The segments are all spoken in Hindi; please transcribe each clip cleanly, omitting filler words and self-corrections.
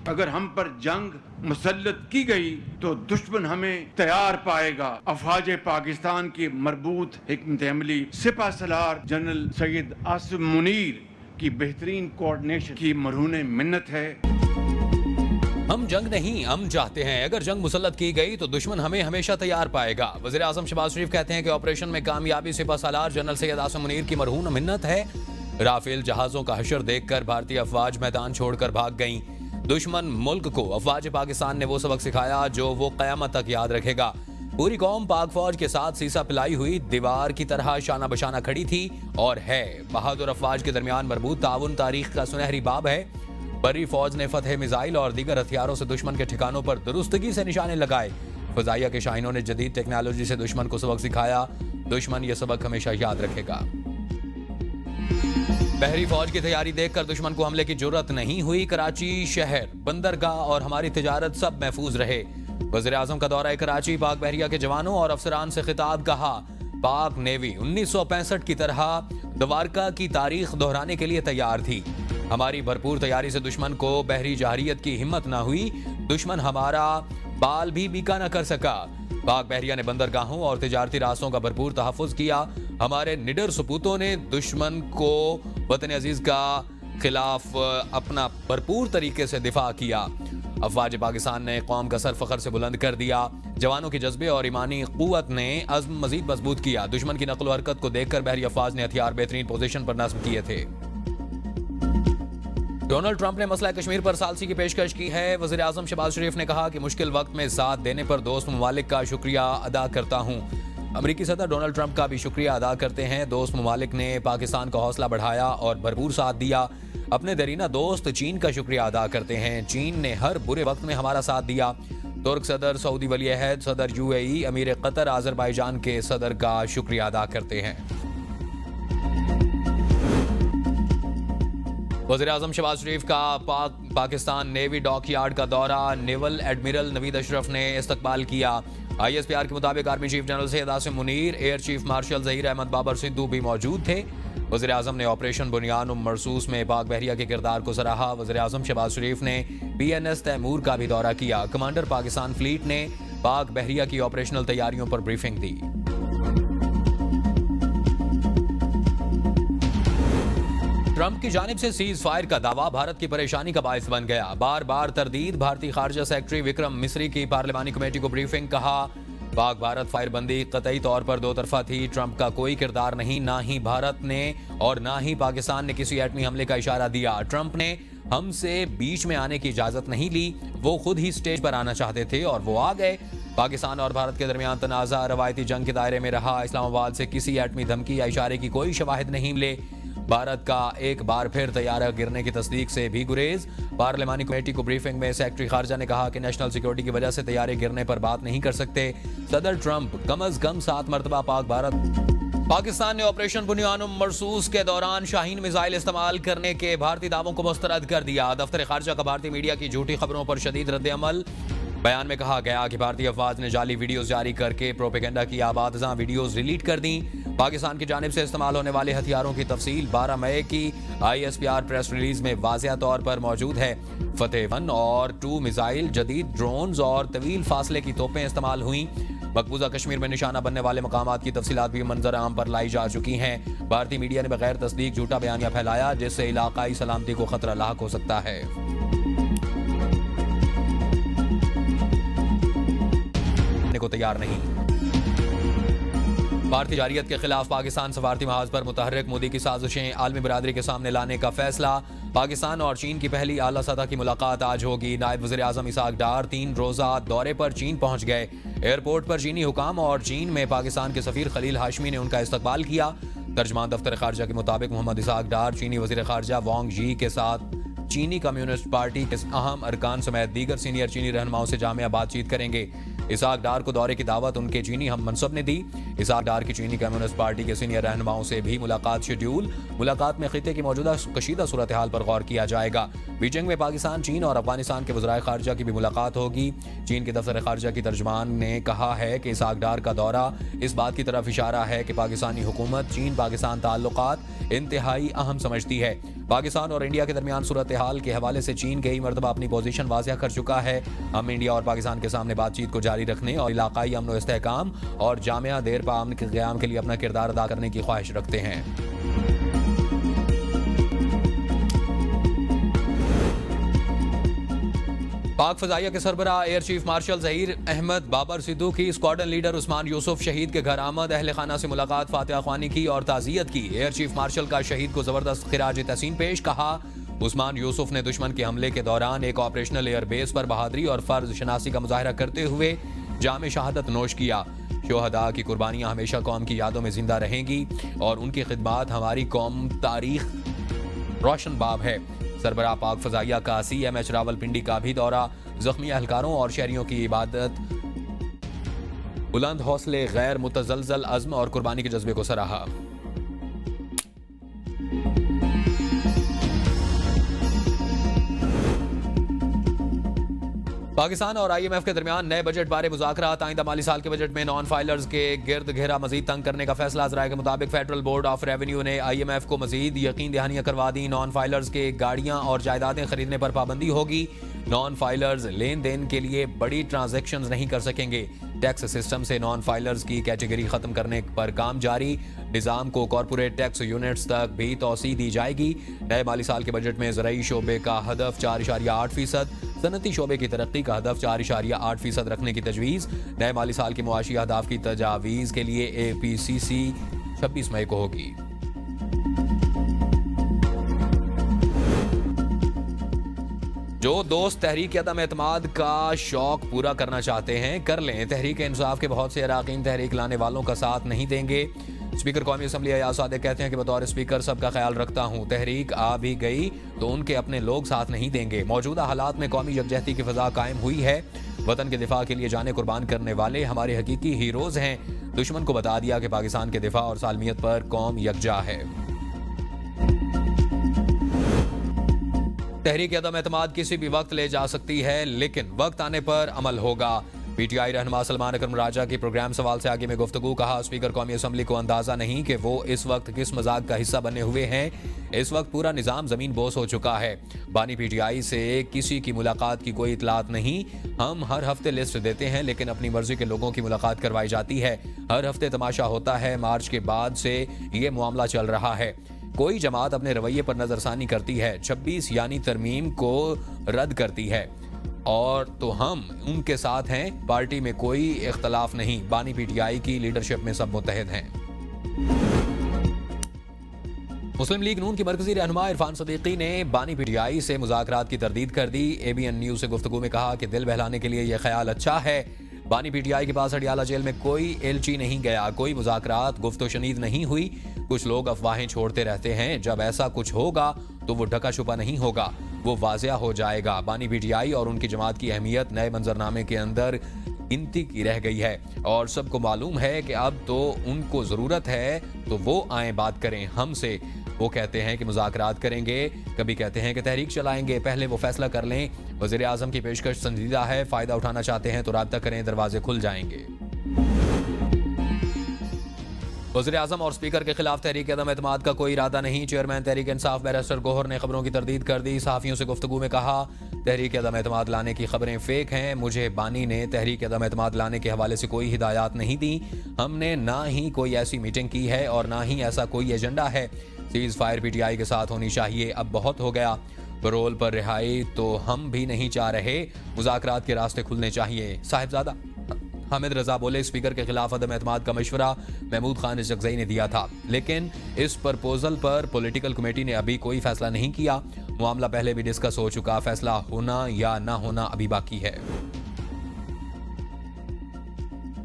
अगर हम पर जंग मुसल्लत की गई तो दुश्मन हमें तैयार पाएगा। अफवाज पाकिस्तान की मरबूत हिकमत अमली सिपह सलार जनरल सैयद आसिम मुनीर की बेहतरीन कोऑर्डिनेशन की मरहून मिन्नत है। हम जंग नहीं, हम चाहते हैं। अगर जंग मुसल्लत की गई तो दुश्मन हमें हमेशा तैयार पाएगा। वज़ीर आज़म शहबाज शरीफ कहते हैं कि ऑपरेशन में कामयाबी सिपह सालार जनरल सैयद आसिम मुनीर की मरहून मिन्नत है। राफेल जहाजों का हशर देखकर भारतीय अफवाज मैदान छोड़कर भाग गईं। दुश्मन मुल्क को अफवाज पाकिस्तान ने वो सबक सिखाया जो वो क़यामत तक याद रखेगा। पूरी कौम पाक फौज के साथ सीसा पिलाई हुई दीवार की तरह शाना बशाना खड़ी थी और है। बहादुर अफवाज के दरमियान मरबूत ताउन तारीख का सुनहरी बाब है। बरी फौज ने फतेह मिसाइल और दीगर हथियारों से दुश्मन के ठिकानों पर दुरुस्तगी से निशाने लगाए। फजाइया के शाहीनों ने जदीद टेक्नोलॉजी से दुश्मन को सबक सिखाया। दुश्मन ये सबक हमेशा याद रखेगा। बहरी फौज की तैयारी देखकर दुश्मन को हमले की जुर्रत नहीं हुई। कराची शहर, बंदरगाह और हमारी तिजारत सब महफूज रहे। वज़ीर आज़म का दौरा कराची, पाक बहरिया के जवानों और अफसरान से खिताब। कहा पाक नेवी 1965 की तरह द्वारका की तारीख दोहराने के लिए तैयार थी। हमारी भरपूर तैयारी से दुश्मन को बहरी जहरियत की हिम्मत ना हुई। दुश्मन हमारा बाल भी बीका न कर सका। पाक बहरिया ने बंदरगाहों और तिजारती रास्तों का भरपूर तहफ़्फ़ुज़ किया। हमारे निडर सपूतों ने दुश्मन को वतन अजीज का खिलाफ अपना भरपूर तरीके से दिफा किया। अफवाज पाकिस्तान ने कौम का सर फखर से बुलंद कर दिया। जवानों के जज्बे और ईमानी क़ुव्वत ने अज़्म मजीद मजबूत किया। दुश्मन की नक़्ल हरकत को देखकर बहरी अफवाज ने हथियार बेहतरीन पोजीशन पर नस्ब किए थे। डोनाल्ड ट्रंप ने मसला कश्मीर पर सालसी की पेशकश की है। वज़ीर आज़म शहबाज शरीफ ने कहा कि मुश्किल वक्त में साथ देने पर दोस्त ममालिक का शुक्रिया अदा करता हूँ। अमरीकी सदर डोनाल्ड ट्रंप का भी शुक्रिया अदा करते हैं। दोस्त ममालिक ने पाकिस्तान का हौसला बढ़ाया और भरपूर साथ दिया। अपने दरीना दोस्त चीन का शुक्रिया अदा करते हैं। चीन ने हर बुरे वक्त में हमारा साथ दिया। तुर्क सदर, सऊदी वली अहद सदर, UAE, अमीर कतर, आज़रबाईजान के सदर का शुक्रिया अदा करते हैं। वज़ीर आज़म शहबाज शरीफ का पाकिस्तान नेवी डॉक यार्ड का दौरा। नेवल एडमिरल नवीद अशरफ ने इस्तकबाल किया। ISPR के मुताबिक army chief general Syed Asim Munir, air chief marshal Zaheer Ahmed Babar Sidhu भी मौजूद थे। वज़ीर आज़म ने ऑपरेशन बुनियान मरसूस में पाक बहरिया के किरदार को सराहा। वज़ीर आज़म शहबाज शरीफ ने PNS तैमूर का भी दौरा किया। कमांडर पाकिस्तान फ्लीट ने पाक बहरिया की ऑपरेशनल तैयारियों पर ब्रीफिंग दी। ट्रंप की जानिब से सीज फायर का दावा भारत की परेशानी का बायस बन गया। बार बार तरदीद। भारतीय खारजा सेक्रेटरी विक्रम मिस्री की पार्लिमानी कमेटी को ब्रीफिंग। कहा पाक भारत फायरबंदी कतई तौर पर दो तरफा थी। ट्रंप का कोई किरदार नहीं, ना ही भारत ने और ना ही पाकिस्तान ने किसी एटमी हमले का इशारा दिया। ट्रंप ने हमसे बीच में आने की इजाजत नहीं ली। वो खुद ही स्टेज पर आना चाहते थे और वो आ गए। पाकिस्तान और भारत के दरमियान तनाज़ा रवायती जंग के दायरे में रहा। इस्लामाबाद से किसी एटमी धमकी या इशारे की कोई शवाहिद नहीं मिले। भारत का एक बार फिर तैयारा गिरने की तस्दीक से भी गुरेज। पार्लिमानी कमेटी को ब्रीफिंग में सेक्रेटरी खारजा ने कहा कि नेशनल सिक्योरिटी की वजह से तैयारे गिरने पर बात नहीं कर सकते। सदर ट्रंप कम अज कम 7 मरतबा पाकिस्तान ने ऑपरेशन बुनियान मरसूस के दौरान शाहीन मिसाइल इस्तेमाल करने के भारतीय दावों को मुस्तरद कर दिया। दफ्तर खारजा का भारतीय मीडिया की झूठी खबरों पर शदीद रद्द-ए-अमल। बयान में कहा गया कि भारतीय अफवाज ने जाली वीडियोस जारी करके प्रोपेगेंडा की आबादज़ां वीडियोस डिलीट कर दी। पाकिस्तान की जानिब से इस्तेमाल होने वाले हथियारों की तफसील 12 मई की ISPR प्रेस रिलीज में वाज़ेह तौर पर मौजूद है। फतेह 1 और 2 मिसाइल, जदीद ड्रोन्स और तवील फासले की तोपें इस्तेमाल हुई। मकबूजा कश्मीर में निशाना बनने वाले मकामात की तफसीलात भी मंजर आम पर लाई जा चुकी हैं। भारतीय मीडिया ने बगैर तस्दीक झूठा बयानिया फैलाया जिससे इलाकाई सलामती को खतरा लाक हो सकता है। को तैयार नहीं। भारतीय जारियत के खिलाफ पाकिस्तान सफारती महाज पर मुतहर्रिक मोदी की साजिशें आलमी बरादरी के सामने लाने का फैसला। पाकिस्तान और चीन की पहली आला सतह की मुलाकात आज होगी। नायब वज़ीर आज़म इसहाक डार 3 रोज़ा दौरे पर चीन पहुंच गए। एयरपोर्ट पर चीनी हुकाम और चीन में पाकिस्तान के सफीर खलील हाशमी ने उनका इस्तकबाल किया। तर्जमान दफ्तर खारजा के मुताबिक मोहम्मद इसहाक डार चीनी वज़ीर खारजा वांग यी के साथ चीनी कम्युनिस्ट पार्टी के अहम अरकान समेत दीगर सीनियर चीनी रहनुमाओं से जामिया बातचीत करेंगे। इसहाक डार को दौरे की दावत उनके चीनी हम मनसब ने दी। इसहाक डार की चीनी कम्युनिस्ट पार्टी के सीनियर रहनुमाओं से भी मुलाकात शेड्यूल। मुलाकात में खिते की मौजूदा कशीदा सूरत हाल पर गौर किया जाएगा। बीजिंग में पाकिस्तान, चीन और अफगानिस्तान के वज़राए खारजा की भी मुलाकात होगी। चीन के दफ्तर खारजा की तर्जमान ने कहा है कि इसहाक डार का दौरा इस बात की तरफ इशारा है कि पाकिस्तानी हुकूमत चीन पाकिस्तान ताल्लुकात इंतहाई अहम समझती है। पाकिस्तान और इंडिया के दरमियान सूरत हाल के हवाले से चीन कई मरतबा अपनी पोजीशन वाज़िया कर चुका है। हम इंडिया और पाकिस्तान के सामने बातचीत को जारी रखने और इलाकाई अमन व इस्तेहकाम और जामिया देर पा अमन के क़याम के लिए अपना किरदार अदा करने की ख्वाहिश रखते हैं। पाक फजाइया के सरबराह air chief marshal Zaheer Ahmed Babar Sidhu की स्क्वाड्रन लीडर उस्मान यूसुफ शहीद के घर आमद, अहल खाना से मुलाकात, फातिहा ख्वानी की और ताज़ियत की। एयर चीफ मार्शल का शहीद को जबरदस्त खिराज तहसीन पेश। कहा, उस्मान यूसुफ ने दुश्मन के हमले के दौरान एक ऑपरेशनल एयर बेस पर बहादुरी और फर्ज शनासी का मुजाहरा करते हुए जाम शहादत नोश किया। शोहदा की कुर्बानियां हमेशा कौम की यादों में जिंदा रहेंगी और उनकी खिदमत हमारी कौम तारीख रोशन बाब है। सरबराह पाक फजाइया का CMH रावलपिंडी का भी दौरा, जख्मी एहलकारों और शहरियों की इबादत, बुलंद हौसले, गैर मुतजलजल अज़्म और कुर्बानी के जज्बे को सराहा। पाकिस्तान और IMF के दरमियान नए बजट बारे मुज़ाकरात, आइंदा माली साल के बजट में नॉन फाइलर्स के गिर्द घेरा मजीद तंग करने का फैसला। ज़राए के मुताबिक फेडरल बोर्ड ऑफ रेवेन्यू ने IMF को मजीद यकीन दहानियां करवा दी। नॉन फाइलर्स के गाड़ियां और जायदादें खरीदने पर पाबंदी होगी। नॉन फाइलर्स लेन देन के लिए बड़ी ट्रांजैक्शंस नहीं कर सकेंगे। टैक्स सिस्टम से नॉन फाइलर्स की कैटेगरी खत्म करने पर काम जारी। निज़ाम को कॉरपोरेट टैक्स यूनिट्स तक भी तोसी दी जाएगी। नए माली साल के बजट में ज़राई शोबे का हदफ 4.8%, सनती शोबे की तरक्की का हदफ 4.8% रखने की तजवीज़। नए माली साल के मुआशी अहदाफ की तजावीज़ के लिए APCC 26 मई को होगी। जो दोस्त तहरीक अदम एतमाद का शौक पूरा करना चाहते हैं कर लें। तहरीक इंसाफ के बहुत से अराकीन तहरीक लाने वालों का साथ नहीं देंगे। स्पीकर कौमी असम्बली अयाज सादिक कहते हैं कि बतौर स्पीकर सबका ख्याल रखता हूँ। तहरीक आ भी गई तो उनके अपने लोग साथ नहीं देंगे। मौजूदा हालात में कौमी यकजहती की फ़ज़ा कायम हुई है। वतन के दिफा के लिए जाने कुर्बान करने वाले हमारे हकीकी हीरोज़ हैं। दुश्मन को बता दिया कि पाकिस्तान के दिफा और सालमियत पर कौम यकजा है। तहरीक अदम एतमाद किसी भी वक्त ले जा सकती है, लेकिन वक्त आने पर अमल होगा। PTI रहनुमा सलमान अकरम राजा की प्रोग्राम सवाल से आगे में गुफ्तगू। कहा, स्पीकर कौमी असम्बली को अंदाजा नहीं कि वो इस वक्त किस मजाक का हिस्सा बने हुए हैं। इस वक्त पूरा निज़ाम ज़मीन बोस हो चुका है। बानी PTI से किसी की मुलाकात की कोई इतलात नहीं। हम हर हफ्ते लिस्ट देते हैं, लेकिन अपनी मर्जी के लोगों की मुलाकात करवाई जाती है। हर हफ्ते तमाशा होता है। मार्च के बाद से ये मामला चल रहा है। कोई जमात अपने रवैये पर नजरसानी करती है, 26 यानी तरमीम को रद्द करती है, और तो हम उनके साथ हैं। पार्टी में कोई इख्तलाफ नहीं। बानी PTI की लीडरशिप में सब मुत्तहिद हैं। मुस्लिम लीग नून की मरकजी रहनुमा इरफान सदीकी ने बानी PTI से मुज़ाकरात की तरदीद कर दी। ABN न्यूज़ से गुफ्तगू में कहा कि दिल बहलाने के लिए यह ख्याल अच्छा है। बानी PTI के पास अडियाला जेल में कोई एलची नहीं गया, कोई मुज़ाकरात गुफ्तो शनीद नहीं हुई। कुछ लोग अफवाहें छोड़ते रहते हैं। जब ऐसा कुछ होगा तो वो ढका छुपा नहीं होगा, वो वाज़िया हो जाएगा। बानी PTI और उनकी जमात की अहमियत नए मंजरनामे के अंदर गिनती की रह गई है और सबको मालूम है कि अब तो उनको ज़रूरत है तो वो आए बात करें हमसे। वो कहते हैं कि मुज़ाकरात करेंगे, कभी कहते हैं कि तहरीक चलाएंगे। पहले वो फैसला कर लें। वज़ीर आज़म की पेशकश संजीदा है। फ़ायदा उठाना चाहते हैं तो राब्ता करें, दरवाजे खुल जाएंगे। वज़ीर आज़म और स्पीकर के खिलाफ तहरीक अदम एतमाद का कोई इरादा नहीं। चेयरमैन तहरीक इंसाफ बैरिस्टर गोहर ने खबरों की तरदीद कर दी। सहाफ़ियों से गुफ्तगू में कहा, तहरीक अदम एतमाद लाने की खबरें फेक हैं। मुझे बानी ने तहरीक अदम एतमाद लाने के हवाले से कोई हिदायत नहीं दी। हमने ना ही कोई ऐसी मीटिंग की है और ना ही ऐसा कोई एजेंडा है। सीज़ फायर PTI के साथ होनी चाहिए, अब बहुत हो गया। बरोल पर रिहाई तो हम भी नहीं चाह रहे। मुज़ाकरात के रास्ते खुलने चाहिए। साहिबजादा हामिद रजा बोले, स्पीकर के खिलाफ अदम एतमाद का मशवरा महमूद खान इशरकज़ई ने दिया था, लेकिन इस प्रपोजल पर पॉलिटिकल कमेटी ने अभी कोई फैसला नहीं किया। मामला पहले भी डिस्कस हो चुका। फैसला होना या ना होना अभी बाकी है।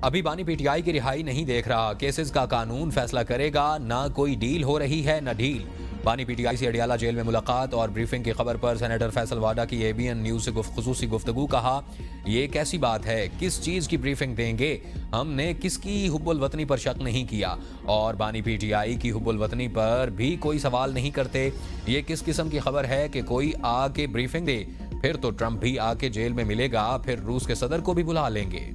अभी बानी PTI की रिहाई नहीं देख रहा। केसेस का कानून फैसला करेगा। ना कोई डील हो रही है ना ढील। बानी पीटीआई से अडियाला जेल में मुलाकात और ब्रीफिंग की खबर पर सेनेटर फैसल वाडा की एबीएन न्यूज से खुसूसी गुफ्तगू। कहा, ये कैसी बात है, किस चीज की ब्रीफिंग देंगे, हमने किसकी हुब्बुल वतनी पर शक नहीं किया और बानी पीटीआई की हुब्बुल वतनी पर भी कोई सवाल नहीं करते। ये किस किस्म की खबर है कि कोई आके ब्रीफिंग दे, फिर तो ट्रंप भी आके जेल में मिलेगा, फिर रूस के सदर को भी बुला लेंगे।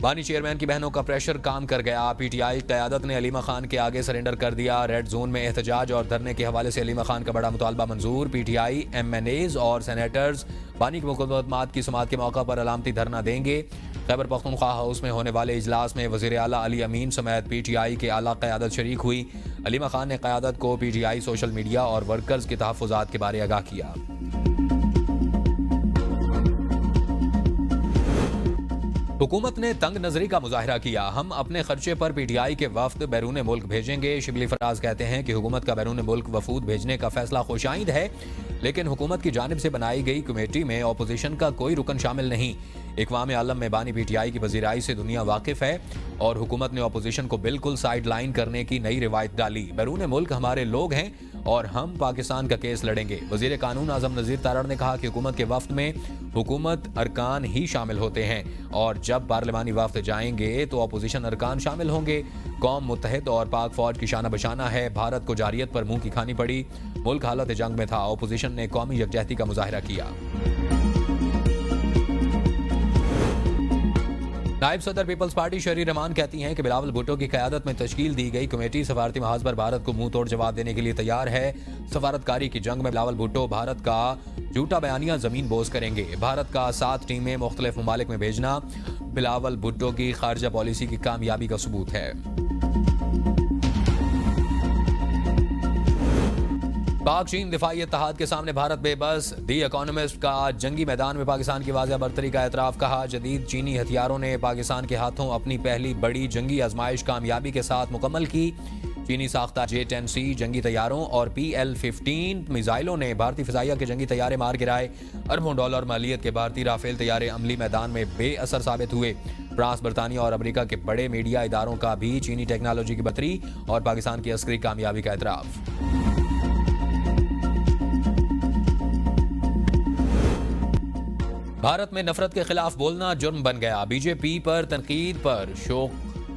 बानी चेयरमैन की बहनों का प्रेशर काम कर गया। पीटीआई क़यादत ने अलीमा खान के आगे सरेंडर कर दिया। रेड जोन में एहतजाज और धरने के हवाले से अलीमा खान का बड़ा मुतालबा मंजूर। पीटीआई एमएनएज और सेनेटर्स बानी की मुकदमात की समाअत के मौका पर अलामती धरना देंगे। खैबर पख्तूनख्वा हाउस में होने वाले इजलास में वज़ीर आला अली अमीन समेत पीटीआई के आला क़यादत शरीक हुई। अलीमा खान ने क़यादत को पीटीआई सोशल मीडिया और वर्कर्स के तहफ़्फ़ुज़ात के बारे आगाह किया। हुकूमत ने तंग नजरी का मुजाहरा किया। हम अपने खर्चे पर पीटीआई के वफ्द बैरून मुल्क भेजेंगे। शिबली फराज कहते हैं कि हुकूमत का बैरून मुल्क वफूद भेजने का फैसला खुशाइंद है, लेकिन हुकूमत की जानिब से बनाई गई कमेटी में अपोजिशन का कोई रुकन शामिल नहीं। इक़वाम आलम में बानी पीटीआई की वज़ीराई से दुनिया वाकिफ है और हुकूमत ने अपोजिशन को बिल्कुल साइड लाइन करने की नई रिवायत डाली। बैरून मुल्क हमारे लोग हैं और हम पाकिस्तान का केस लड़ेंगे। वज़ीर कानून आज़म नज़ीर तारड़ ने कहा कि हुकूमत के वफ्द में हुकूमत अरकान ही शामिल होते हैं और जब पार्लिमानी वफ्द जाएंगे तो अपोजिशन अरकान शामिल होंगे। कौम मुत्तहिद और पाक फौज की शाना बशाना है। भारत को जारियत पर मुंह की खानी पड़ी। मुल्क हालत जंग में था। अपोजिशन ने कौमी यकजहती का मुजाहरा किया। नायब सदर पीपल्स पार्टी शहरी रहमान कहती हैं कि बिलावल भुट्टो की क़यादत में तश्कील दी गई कमेटी सफारती महाज पर भारत को मुंह तोड़ जवाब देने के लिए तैयार है। सफारतकारी की जंग में बिलावल भुट्टो भारत का झूठा बयानिया जमीन बोझ करेंगे। भारत का 7 टीमें मुख्तलिफ ममालिक में भेजना बिलावल भुट्टो की खारजा पॉलिसी की कामयाबी का सबूत है। पाक चीन दिफाई इत्तेहाद के सामने भारत बेबस। दी इकोनॉमिस्ट का जंगी मैदान में पाकिस्तान की वाज़ेह बरतरी का एतराफ़। कहा, जदीद चीनी हथियारों ने पाकिस्तान के हाथों अपनी पहली बड़ी जंगी आजमाइश कामयाबी के साथ मुकम्मल की। चीनी साख्ता J-10C जंगी तैयारों और PL-15 मिसाइलों ने भारतीय फ़िज़ाइया के जंगी तैयारे मार गिराए। अरबों डॉलर मालियत के भारतीय राफेल तैयारे अमली मैदान में बेअसर साबित हुए। फ्रांस, बरतानिया और अमेरिका के बड़े मीडिया इदारों का भी चीनी टेक्नोलॉजी की बरतरी और पाकिस्तान की अस्करी कामयाबी का एतराफ़। भारत में नफरत के खिलाफ बोलना जुर्म बन गया। बीजेपी पर तनकीद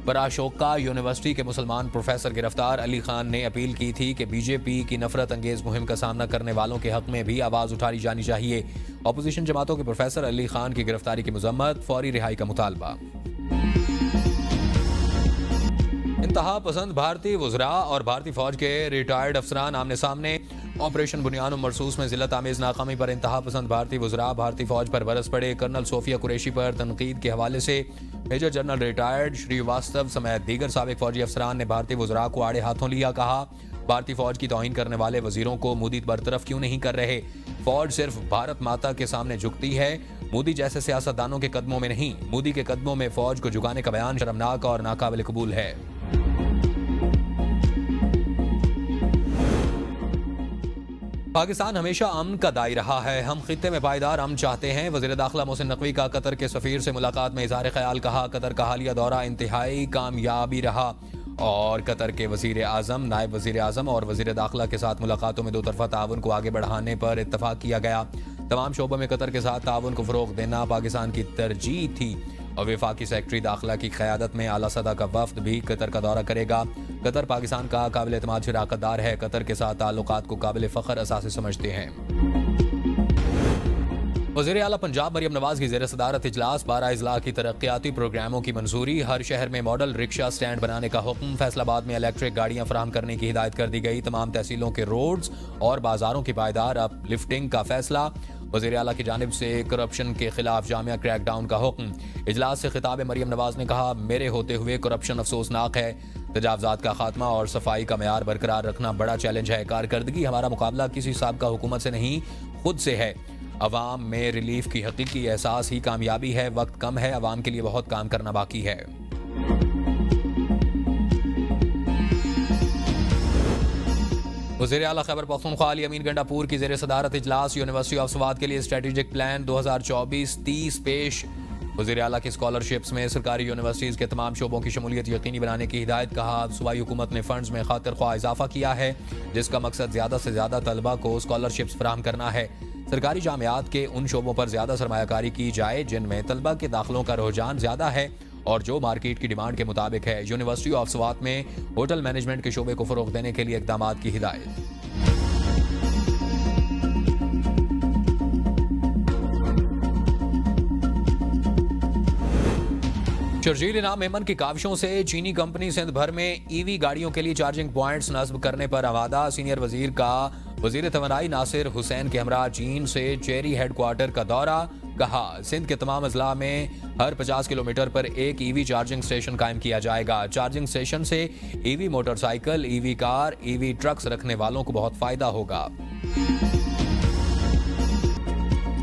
पर अशोका यूनिवर्सिटी के मुसलमान प्रोफेसर गिरफ्तार। अली खान ने अपील की थी कि बीजेपी की नफरत अंगेज मुहिम का सामना करने वालों के हक में भी आवाज उठाई जानी चाहिए। अपोजिशन जमातों के प्रोफेसर अली खान की गिरफ्तारी की मजम्मत, फौरी रिहाई का मुतालबा। इंतहा पसंद भारतीय वज़रा और भारतीय फौज के रिटायर्ड अफसरान आमने सामने। ऑपरेशन बुनियान मरसूस में जिल्लत आमेज नाकामी पर इंतहा पसंद भारतीय वज़रा भारतीय फौज पर बरस पड़े। कर्नल सोफिया कुरैशी पर तनकीद के हवाले से मेजर जनरल रिटायर्ड श्रीवास्तव समेत दीगर साबिक फौजी अफसरान ने भारतीय वज़रा को आड़े हाथों लिया। कहा, भारतीय फौज की तौहीन करने वाले वजीरों को मोदी बरतरफ क्यों नहीं कर रहे। फौज सिर्फ भारत माता के सामने झुकती है, मोदी जैसे सियासतदानों के कदमों में नहीं। मोदी के कदमों में फौज को झुकाने का बयान शर्मनाक और नाकाबिल कबूल है। पाकिस्तान हमेशा अमन का दाई रहा है। हम खित्ते में पायदार अमन चाहते हैं। वज़ीर दाखिला मोहसिन नकवी का कतर के सफ़ीर से मुलाकात में इज़हार ख्याल। कहा, कतर का हालिया दौरा इंतहाई कामयाबी रहा और कतर के वज़ीर आज़म, नायब वज़ीर आज़म और वज़ीर दाखिला के साथ मुलाकातों में दो तरफ़ा ताउन को आगे बढ़ाने पर इत्तफाक किया गया। तमाम शोबों में कतर के साथ ताउन को फ़रोग़ देना पाकिस्तान की तरजीह थी और वफाकी सेक्रेटरी दाखिला की क़यादत में आला सदा का वफ्द भी कतर का दौरा करेगा। कतर पाकिस्तान का काबिल एतमाद शराकतदार है। कतर के साथ ताल्लुकात को काबिल फ़ख्र असासे समझते हैं। वज़ीर आला पंजाब मरियम नवाज की ज़ेर सदारत इजलास। 12 अजला की तरक्याती प्रोग्रामों की मंजूरी। हर शहर में मॉडल रिक्शा स्टैंड बनाने का हुक्म। फैसलाबाद में इलेक्ट्रिक गाड़ियां फराहम करने की हिदायत कर दी गई। तमाम तहसीलों के रोड्स और बाजारों की पायदार अप लिफ्टिंग का फैसला। वज़ीर आला की जानिब से करप्शन के खिलाफ जामिया क्रैकडाउन का हुक्म। इजलास से खिताब मरियम नवाज ने कहा, मेरे होते हुए करप्शन अफसोसनाक है। तजावजात का खात्मा और सफाई का मेयार बरकरार रखना बड़ा चैलेंज है। कारकर्दगी हमारा मुकाबला किसी साबिक़ा हुकूमत से नहीं, खुद से है। अवाम में रिलीफ की हकीकी एहसास ही कामयाबी है। वक्त कम है, अवाम के लिए बहुत काम करना बाकी है। वज़ीर आला खैबर पख्तूनख्वा अली अमीन गंडापुर की ज़ेर सदारत इजलास। यूनिवर्सिटी ऑफ स्वात के लिए स्ट्रेटेजिक प्लान 2024-30 पेश वज़ीर आला की स्कॉलरशिप्स में सरकारी यूनिवर्सिटीज़ के तमाम शोबों की शमूलियत यकीनी बनाने की हिदायत। कहा, सूबाई हुकूमत ने फंड्स में खातिर ख्वाह इजाफा किया है, जिसका मकसद ज़्यादा से ज़्यादा तलबा को स्कॉलरशिप्स फराहम करना है। सरकारी जामियात के उन शोबों पर ज़्यादा सरमायाकारी की जाए जिनमें तलबा के दाखिलों का रुझान ज़्यादा है और जो मार्केट की डिमांड के मुताबिक है। यूनिवर्सिटी ऑफ स्वात में होटल मैनेजमेंट के शोबे को फ़रोग़ देने के लिए इक़दामात की हिदायत। शर्जील इनाम मेमन की काविशों से चीनी कंपनी सिंध भर में ईवी गाड़ियों के लिए चार्जिंग पॉइंट्स नस्ब करने पर आमादा। सीनियर वजीर का वजीर तवानाई नासिर हुसैन के हमरा चीन से चेरी हेडक्वार्टर का दौरा। कहा, सिंध के तमाम अजला में हर 50 किलोमीटर पर एक ईवी चार्जिंग स्टेशन कायम किया जाएगा। चार्जिंग स्टेशन से EV motorcycle, EV car, EV trucks रखने वालों को बहुत फायदा होगा।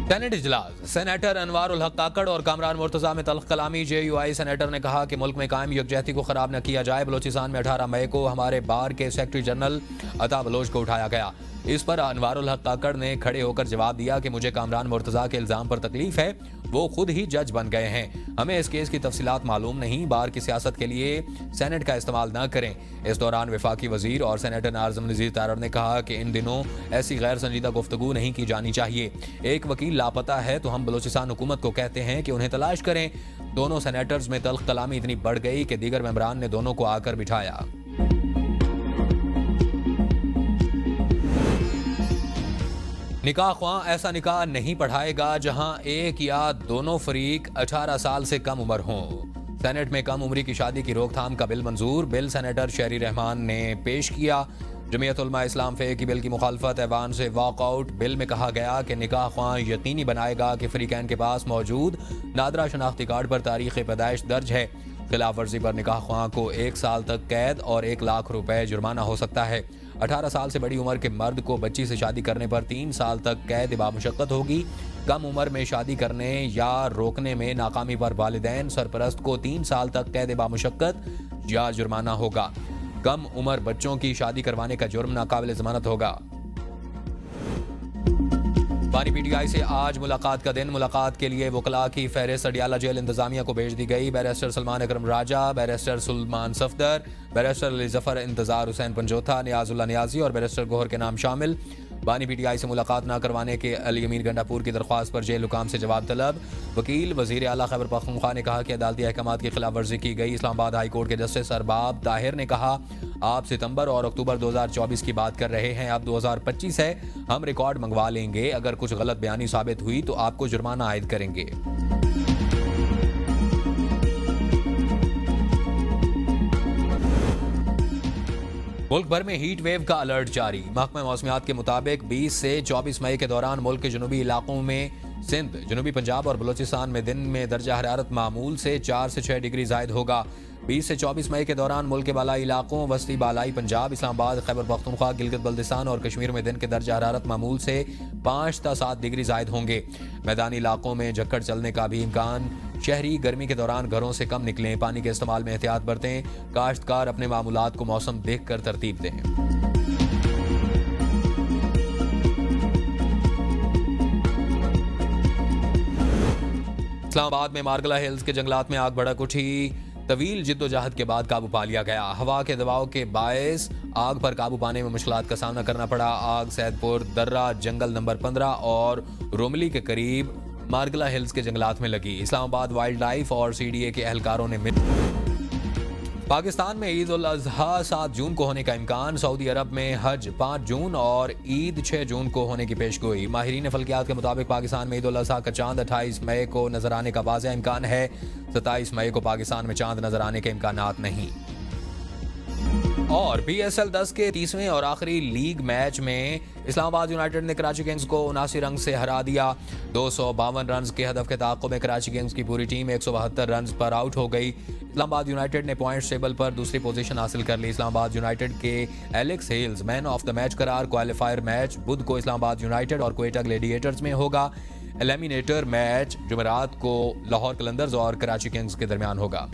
सेनेट इजलास। सेनेटर अनवारुल हक काकड़ और कामरान मुर्तजा में तल्ख कलामी। JUI सेनेटर ने कहा कि मुल्क में कायम यकजहती को खराब न किया जाए। बलोचिस्तान में 18 मई को हमारे बार के सेक्रेटरी जनरल अता बलोच को उठाया गया। इस पर अनवारुल हक काकड़ ने खड़े होकर जवाब दिया कि मुझे कामरान मुर्तजा के इल्जाम पर तकलीफ है, वो खुद ही जज बन गए हैं, हमें इस केस की तफसीलात मालूम नहीं। बार की सियासत के लिए सेनेट का इस्तेमाल न करें। इस दौरान वफाकी वजीर और सेनेटर नाज़िम नज़ीर तारड़ ने कहा कि इन दिनों ऐसी गैर संजीदा गुफ्तगू नहीं की जानी चाहिए। एक वकील लापता है तो हम बलोचिस्तान हुकूमत को कहते हैं कि उन्हें तलाश करें। दोनों सेनेटर्स में तल्ख कलामी इतनी बढ़ गई कि दीगर मेंबरान ने दोनों को आकर बिठाया। निकाह ख्वाह ऐसा निकाह नहीं पढ़ाएगा जहां एक या दोनों फरीक 18 साल से कम उम्र हों। सेनेट में कम उम्री की शादी की रोकथाम का बिल मंजूर। बिल सेनेटर शहरी रहमान ने पेश किया। जमीयत उलमा इस्लाम फे की बिल की मुखालफत ऐवान से वॉकआउट। बिल में कहा गया कि निकाह ख्वाह यकीनी बनाएगा कि फरीकैन के पास मौजूद नादरा शनाख्ती कार्ड पर तारीख पैदाइश दर्ज है। खिलाफ वर्जी पर निकाह ख्वाह को 1 साल तक कैद और 1 लाख रुपए जुर्माना हो सकता है। 18 साल से बड़ी उम्र के मर्द को बच्ची से शादी करने पर 3 साल तक कैद बामुशक्कत होगी। कम उम्र में शादी करने या रोकने में नाकामी पर वालिदैन सरपरस्त को 3 साल तक कैद बामुशक्कत या जुर्माना होगा। कम उम्र बच्चों की शादी करवाने का जुर्म नाकाबिल जमानत होगा। बानी PTI से आज मुलाकात का दिन। मुलाकात के लिए वकला की फहरिस्त अडियाला जेल इंतजामिया को भेज दी गई। बैरिस्टर सलमान अकरम राजा, बैरिस्टर सुलेमान सफदर, बैरिस्टर अली जफर, इंतजार हुसैन पंजोथा, नियाजुल्लाह नियाजी और बैरिस्टर गोहर के नाम शामिल। बानी PTI से मुलाकात न करवाने के अली अमीन गंडापुर की दरख्वास्त पर जेल हुकाम से जवाब तलब। वकील वजीर आला खैबर पख्तूनख्वा ने कहा कि अदालती अहकामात की खिलाफ वर्जी की गई। इस्लामाबाद हाई कोर्ट के जस्टिस अरबाब ताहिर ने कहा, आप सितंबर और अक्टूबर 2024 की बात कर रहे हैं, अब 2025 है, हम रिकॉर्ड मंगवा लेंगे। अगर कुछ गलत बयानी साबित हुई तो आपको जुर्माना आयद करेंगे। मुल्क भर में हीट वेव का अलर्ट जारी। महकमा मौसमियात के मुताबिक 20 से 24 मई के दौरान मुल्क के जनूबी इलाकों में सिंध, जनूबी पंजाब और बलोचिस्तान में दिन में दर्जा हरारत मामूल से 4 से 6 डिग्री जायद होगा। 20 से 24 मई के दौरान मुल्क के बालाई इलाकों, वस्ती बालाई पंजाब, इस्लामाबाद, खैबर पख्तूनख्वा, गिलगित बल्तिस्तान और कश्मीर में दिन के दर्जा हरारत मामूल से 5 से 7 डिग्री जायद होंगे। मैदानी इलाकों में झक्कड़ चलने का भी इम्कान। शहरी गर्मी के दौरान घरों से कम निकलें, पानी के इस्तेमाल में एहतियात बरतें। काश्तकार अपने मामूलात को मौसम देख कर तरतीब दें। इस्लामाबाद में मारगला हिल्स के जंगलात में आग भड़क उठी। तवील जिद्दोजहद के बाद काबू पा लिया गया। हवा के दबाव के बायस आग पर काबू पाने में मुश्किलात का सामना करना पड़ा। आग सैदपुर दर्रा जंगल नंबर 15 और रोमली के करीब मारगला हिल्स के जंगलात में लगी। इस्लामाबाद वाइल्ड लाइफ और CDA के एहलकारों ने पाकिस्तान में ईद उल अजहा 7 जून को होने का इम्कान। सऊदी अरब में हज 5 जून और ईद 6 जून को होने की पेशगोई। माहिरीन फल्कियात के मुताबिक पाकिस्तान में ईद उल अजहा का चांद 28 मई को नजर आने का वाज़ेह इम्कान है। 27 मई को पाकिस्तान में चांद नजर आने के इम्कानात नहीं। और PSL 10 के 30वें और आखिरी लीग मैच में इस्लामाबाद यूनाइटेड ने कराची किंग्स को 79 रन से हरा दिया। 252 रन के हदफ के ताक़ुब में कराची किंग्स की पूरी टीम 172 रन पर आउट हो गई। इस्लामाबाद यूनाइटेड ने पॉइंट्स टेबल पर दूसरी पोजीशन हासिल कर ली। इस्लामाबाद यूनाइटेड के Alex Hales man of the match करार। क्वालिफायर मैच बुध को इस्लामाबाद यूनाइटेड और क्वेटा ग्लेडिएटर्स में होगा। एलिमिनेटर मैच जुमेरात को लाहौर कलंदर्स और कराची किंग्स के दरमियान होगा।